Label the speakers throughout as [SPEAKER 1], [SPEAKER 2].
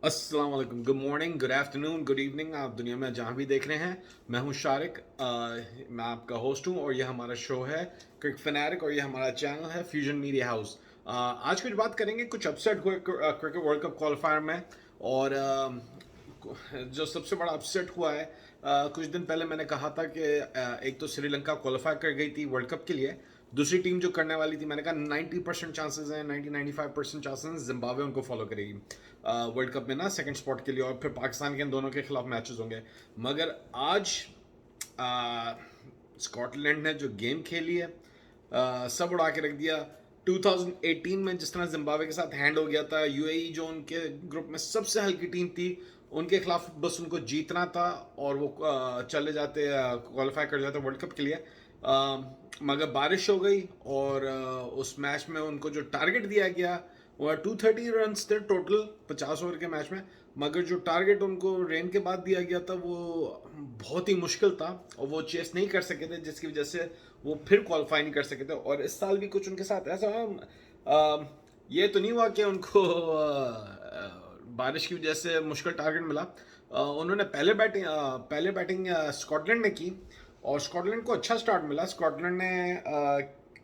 [SPEAKER 1] अस्सलाम वालेकुम, good morning, good afternoon, good evening. आप दुनिया में जहाँ भी देख रहे हैं, मैं हूँ शारिक। मैं आपका होस्ट हूँ और यह हमारा शो है क्रिक फैनेटिक और यह हमारा चैनल है फ्यूजन मीडिया हाउस। आज कुछ बात करेंगे, कुछ अपसेट हुए क्रिकेट वर्ल्ड कप क्वालिफायर में। और जो सबसे बड़ा अपसेट हुआ है, कुछ दिन पहले मैंने कहा था कि एक तो श्रीलंका क्वालिफाई कर गई थी वर्ल्ड कप के लिए। दूसरी टीम जो करने वाली थी, मैंने कहा 90% चांसेस हैं, 90-95% चांसेस जिम्बाब्वे उनको फॉलो करेगी वर्ल्ड कप में ना, सेकंड स्पॉट के लिए। और फिर पाकिस्तान के इन दोनों के खिलाफ मैचेस होंगे। मगर आज स्कॉटलैंड ने जो गेम खेली है, सब उड़ा के रख दिया। 2018 में जिस तरह जिम्बाब्वे के साथ हैंड हो गया था, यूएई जो उनके ग्रुप में सबसे हल्की टीम थी, उनके खिलाफ बस उनको जीतना था और वो चले जाते, क्वालिफाई कर जाते वर्ल्ड कप के लिए। मगर बारिश हो गई और उस मैच में उनको जो टारगेट दिया गया वो 230 रन थे टोटल 50 ओवर के मैच में। मगर जो टारगेट उनको रेन के बाद दिया गया था वो बहुत ही मुश्किल था और वो चेस नहीं कर सके थे, जिसकी वजह से वो फिर क्वालिफाई नहीं कर सके थे। और इस साल भी कुछ उनके साथ ऐसा ये तो नहीं हुआ कि उनको बारिश की वजह से मुश्किल टारगेट मिला। उन्होंने पहले बैटिंग स्कॉटलैंड ने की और स्कॉटलैंड को अच्छा स्टार्ट मिला। स्कॉटलैंड ने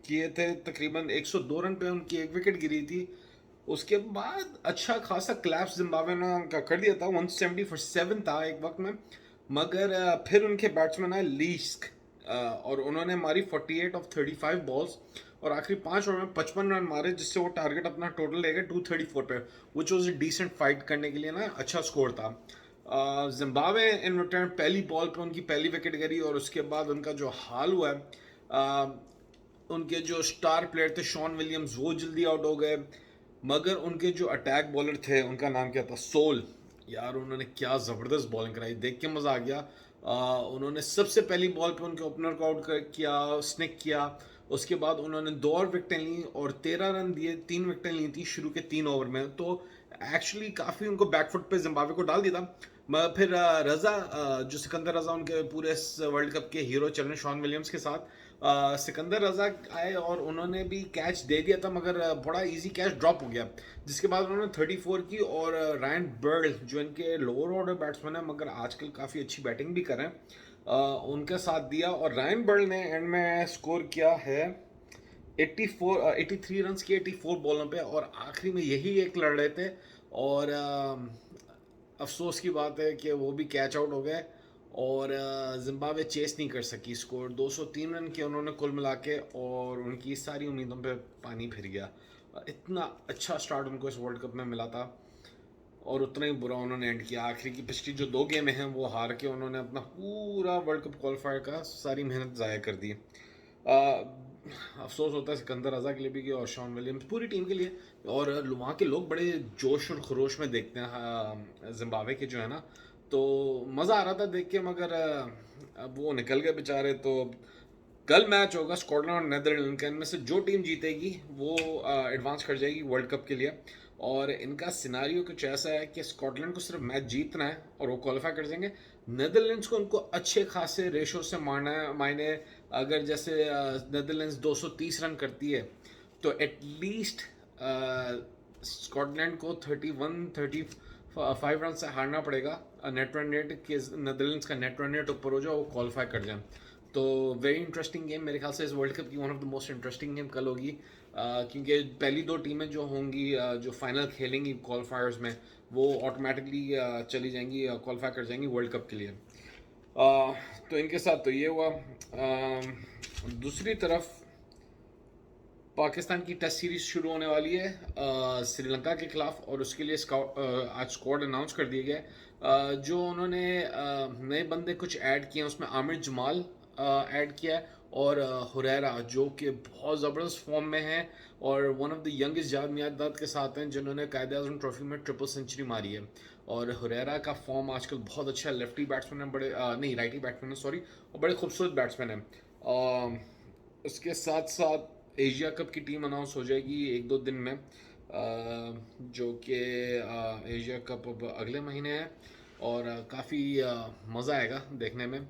[SPEAKER 1] किए थे तकरीबन 102 रन पे, उनकी एक विकेट गिरी थी। उसके बाद अच्छा खासा क्लैप्स जिम्बाब्वे ने उनका कर दिया था, 170 for 7 था एक वक्त में। मगर फिर उनके बैट्समैन आए लीस्क और उन्होंने मारी 48 of 35 बॉल्स और आखिरी 5 ओवर में 55 रन मारे, जिससे वो टारगेट अपना टोटल ले गए 234 पे, which was a decent fight करने के लिए ना, अच्छा स्कोर था। जिम्बाब्वे इन रिटर्न पहली बॉल पे उनकी पहली विकेट गिरी और उसके बाद उनका जो हाल हुआ है, उनके जो स्टार प्लेयर थे शॉन विलियम्स वो जल्दी आउट हो गए। मगर उनके जो अटैक बॉलर थे, उनका नाम क्या था, सोल, यार उन्होंने क्या ज़बरदस्त बॉलिंग कराई, देख के मज़ा आ गया। उन्होंने सबसे पहली बॉल पे उनके ओपनर को आउट किया, स्निक किया। उसके बाद उन्होंने 2 और विकेटें ली और 13 रन दिए, 3 विकेटें ली थी शुरू के 3 ओवर में। तो एक्चुअली काफ़ी उनको बैकफुट पे जिम्बाब्वे को डाल दिया था। मगर फिर रज़ा, जो सिकंदर रज़ा उनके पूरे वर्ल्ड कप के हीरो चल रहे शॉन विलियम्स के साथ, सिकंदर रज़ा आए और उन्होंने भी कैच दे दिया था, मगर बड़ा इजी कैच ड्रॉप हो गया। जिसके बाद उन्होंने 34 की और रायन बर्ल जो इनके लोअर ऑर्डर बैट्समैन है मगर आजकल काफ़ी अच्छी बैटिंग भी कर रहे हैं, उनका साथ दिया और रायन बर्ल ने एंड में स्कोर किया है 83 रन की 84 बॉलों पे। और आखिरी में यही एक लड़ रहे थे और अफसोस की बात है कि वो भी कैच आउट हो गए और जिम्बाब्वे चेस नहीं कर सकी स्कोर। 203 रन के उन्होंने कुल मिला के और उनकी सारी उम्मीदों पे पानी फिर गया। इतना अच्छा स्टार्ट उनको इस वर्ल्ड कप में मिला था और उतना ही बुरा उन्होंने एंड किया। आखिरी की पिछली जो 2 गेम हैं वो हार के उन्होंने अपना पूरा वर्ल्ड कप क्वालिफायर का सारी मेहनत ज़ाया कर दी। अफसोस होता है सिकंदर रज़ा के लिए भी कि और शॉन विलियम्स पूरी टीम के लिए। और वहाँ के लोग बड़े जोश और खरोश में देखते हैं जिम्बाब्वे के जो है ना, तो मज़ा आ रहा था देख के। मगर अब वो निकल गए बेचारे। तो कल मैच होगा स्कॉटलैंड और नेदरलैंड का, इनमें से जो टीम जीतेगी वो एडवांस कर जाएगी वर्ल्ड कप के लिए। और इनका सिनारियो कुछ ऐसा है कि स्कॉटलैंड को सिर्फ मैच जीतना है और वो क्वालिफाई कर जाएंगे। नेदरलैंड्स को उनको अच्छे खासे रेशो से मारना है, मायने अगर जैसे नेदरलैंड्स 230 रन करती है तो एटलीस्ट स्कॉटलैंड को 31-35 रन से हारना पड़ेगा। नेट रन रेट के नेदरलैंड्स का नेट रन रेट ऊपर हो जाए, वो क्वालिफाई कर जाए। तो वेरी इंटरेस्टिंग गेम, मेरे ख्याल से इस वर्ल्ड कप की one of the most interesting game कल होगी। क्योंकि पहली 2 टीमें जो होंगी, जो फाइनल खेलेंगी क्वालिफायर्स में, वो ऑटोमेटिकली चली जाएंगी, क्वालिफाई कर जाएंगी वर्ल्ड कप के लिए। तो इनके साथ तो ये हुआ। दूसरी तरफ पाकिस्तान की टेस्ट सीरीज शुरू होने वाली है श्रीलंका के खिलाफ और उसके लिए आज स्क्वाड अनाउंस कर दिए गए। जो उन्होंने नए बंदे कुछ ऐड किए हैं, उसमें आमिर जमाल ऐड किया है और हुरैरा जो कि बहुत ज़बरदस्त फॉर्म में है और वन ऑफ द यंगेस्ट जाद मियादाद के साथ हैं जिन्होंने कायदे आज़म ट्रॉफी में ट्रिपल सेंचुरी मारी है। और हुरैरा का फॉर्म आजकल बहुत अच्छा है, लेफ्टी बैट्समैन है, बड़े नहीं राइटी बैट्समैन है सॉरी, और बड़े खूबसूरत बैट्समैन है। उसके साथ साथ एशिया कप की टीम अनाउंस हो जाएगी 1-2 दिन में, जो कि एशिया कप अब अगले महीने है और काफ़ी मज़ा आएगा देखने में।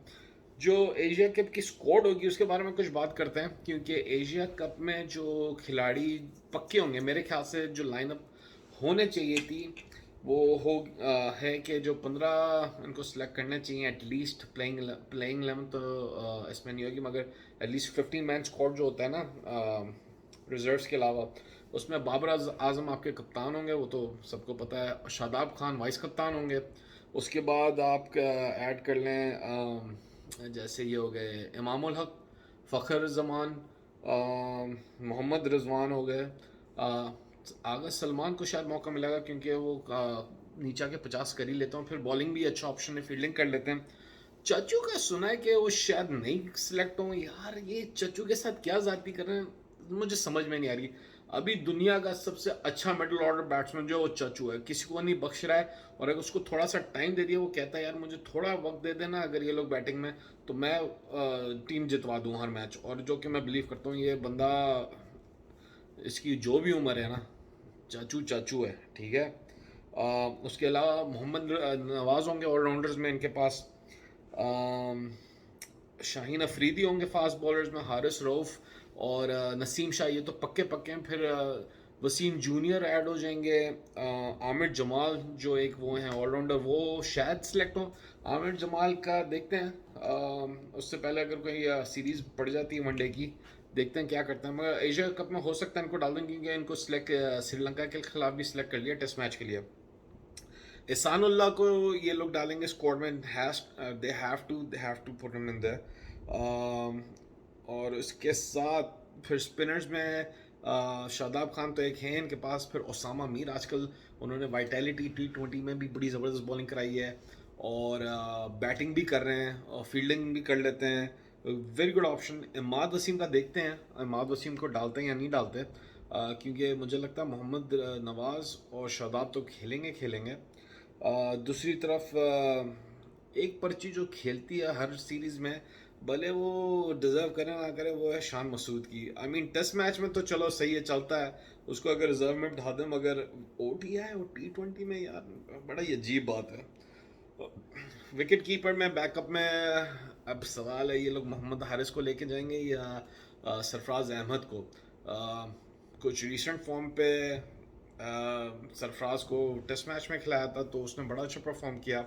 [SPEAKER 1] जो एशिया कप की स्क्वाड होगी उसके बारे में कुछ बात करते हैं, क्योंकि एशिया कप में जो खिलाड़ी पक्के होंगे मेरे ख्याल से, जो लाइनअप होने चाहिए थी, वो है कि जो 15 इनको सेलेक्ट करने चाहिए एटलीस्ट प्लेइंग प्लेइंग 11 तो इसमें नहीं होगी, मगर एटलीस्ट 15 मैन स्क्वाड जो होता है ना रिजर्व्स के अलावा, उसमें बाबर आजम आपके कप्तान होंगे, वो तो सबको पता है, और शादाब खान वाइस कप्तान होंगे। उसके बाद आप ऐड कर लें जैसे ये हो गए इमामुल हक, फ़खर जमान, मोहम्मद रिजवान हो गए। आगा सलमान को शायद मौका मिलेगा क्योंकि वो नीचा के 50 कर ही लेते हैं, फिर बॉलिंग भी अच्छा ऑप्शन है, फील्डिंग कर लेते हैं। चच्चू का सुना है कि वो शायद नहीं सिलेक्ट होंगे। यार ये चच्चू के साथ क्या जाती कर रहे हैं, मुझे समझ में नहीं आ रही। अभी दुनिया का सबसे अच्छा मिडिल ऑर्डर बैट्समैन जो वो चच्चू है, किसी को नहीं बख्श रहा है, और अगर उसको थोड़ा सा टाइम दे दिया, वो कहता है यार मुझे थोड़ा वक्त दे देना अगर ये लोग बैटिंग में, तो मैं टीम जितवा दूं हर मैच। और जो कि मैं बिलीव करता हूँ ये बंदा, इसकी जो भी उम्र है ना, चाचू चाचू है, ठीक है। उसके अलावा मोहम्मद नवाज होंगे ऑलराउंडर्स में इनके पास। अम, शाहीन अफरीदी होंगे फास्ट बॉलर्स में, हारिस रऊफ और नसीम शाह, ये तो पक्के पक्के हैं। फिर वसीम जूनियर ऐड हो जाएंगे। आमिर जमाल जो एक वो हैं ऑलराउंडर, वो शायद सिलेक्ट हो। आमिर जमाल का देखते हैं, उससे पहले अगर कोई सीरीज पड़ जाती है वनडे की, देखते हैं क्या करते हैं। मगर एशिया कप में हो सकता है इनको डाल दें, क्योंकि इनको सिलेक्ट श्रीलंका के खिलाफ भी सिलेक्ट कर लिया टेस्ट मैच के लिए। एहसानुल्लाह को ये लोग डालेंगे स्क्वाड में, they have to put him in there. और इसके साथ फिर स्पिनर्स में शादाब खान तो एक है इनके पास, फिर ओसामा मीर आजकल उन्होंने वाइटैलिटी T20 में भी बड़ी ज़बरदस्त बॉलिंग कराई है, और बैटिंग भी कर रहे हैं और फील्डिंग भी कर लेते हैं। Very good option. Imad Wasim का देखते हैं, इमाद वसीम को डालते हैं या नहीं डालते, क्योंकि मुझे लगता है मोहम्मद नवाज और शादाब तो खेलेंगे खेलेंगे। दूसरी तरफ एक पर्ची जो खेलती है हर सीरीज़ में, भले वो डिज़र्व करे ना करे, वो है शान मसूद की। आई मीन टेस्ट मैच में तो चलो सही है, चलता है, उसको अगर रिजर्व में बिठा दें, मगर ODI और T20 में यार बड़ा ही अजीब बात है। विकेट कीपर में बैकअप में अब सवाल है, ये लोग मोहम्मद हारिस को लेके जाएंगे या सरफराज अहमद को। कुछ रिसेंट फॉर्म पे सरफराज को टेस्ट मैच में खिलाया था तो उसने बड़ा अच्छा परफॉर्म किया।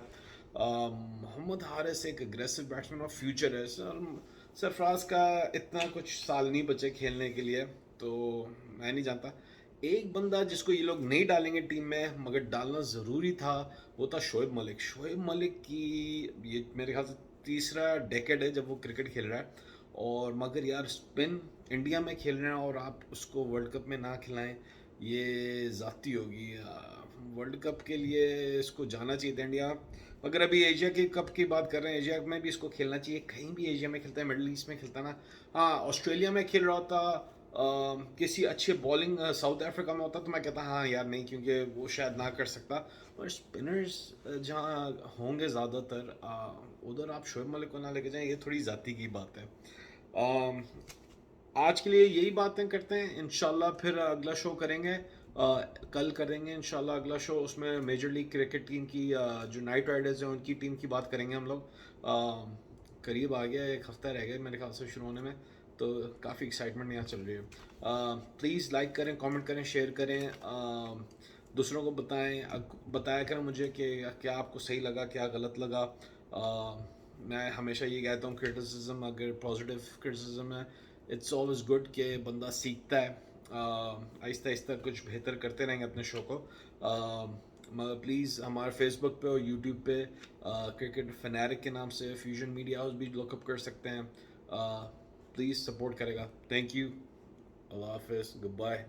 [SPEAKER 1] मोहम्मद हारिस एक अग्रेसिव बैट्समैन ऑफ फ्यूचर है सरफराज का इतना कुछ साल नहीं बचे खेलने के लिए, तो मैं नहीं जानता। एक बंदा जिसको ये लोग नहीं डालेंगे टीम में मगर डालना ज़रूरी था, वो था शोएब मलिक। शोएब मलिक की ये मेरे ख्याल से तीसरा डेकेड है जब वो क्रिकेट खेल रहा है, और मगर यार स्पिन इंडिया में खेल रहे हैं और आप उसको वर्ल्ड कप में ना खिलाएं, ये ज़ाती होगी। वर्ल्ड कप के लिए इसको जाना चाहिए था इंडिया। अगर अभी एशिया के कप की बात कर रहे हैं, एशिया में भी इसको खेलना चाहिए, कहीं भी एशिया में खेलता है, मिडल ईस्ट में खेलता ना। हाँ, ऑस्ट्रेलिया में खेल रहा होता, किसी अच्छे बॉलिंग साउथ अफ्रीका में होता तो मैं कहता हाँ यार नहीं, क्योंकि वो शायद ना कर सकता। पर स्पिनर्स जहाँ होंगे ज़्यादातर, उधर आप शोएब मलिक को ना लेके जाएं, ये थोड़ी ज़ाती की बात है। अम, आज के लिए यही बातें करते हैं, इंशाल्लाह फिर अगला शो करेंगे। कल करेंगे इंशाल्लाह अगला शो, उसमें मेजर लीग क्रिकेट टीम की जो नाइट राइडर्स हैं उनकी टीम की बात करेंगे हम लोग। करीब आ गया, एक हफ्ता रह गया मेरे ख्याल से शुरू होने में, तो काफ़ी एक्साइटमेंट यहाँ चल रही है। प्लीज़ लाइक करें, कमेंट करें, शेयर करें, दूसरों को बताया करें मुझे कि क्या आपको सही लगा, क्या गलत लगा। मैं हमेशा ये कहता हूँ, क्रिटिसिज्म अगर पॉजिटिव क्रिटिसिज्म है, इट्स ऑलवेज गुड कि बंदा सीखता है। आहिस्ता आहिस्ता कुछ बेहतर करते रहेंगे अपने शो को। मगर प्लीज़ हमारे फेसबुक पे और यूट्यूब पे क्रिकेट फैनेटिक के नाम से फ्यूजन मीडिया हाउस भी लुकअप कर सकते हैं। प्लीज़ सपोर्ट करेगा। थैंक यू, अल्लाह हाफिज़, गुड बाय।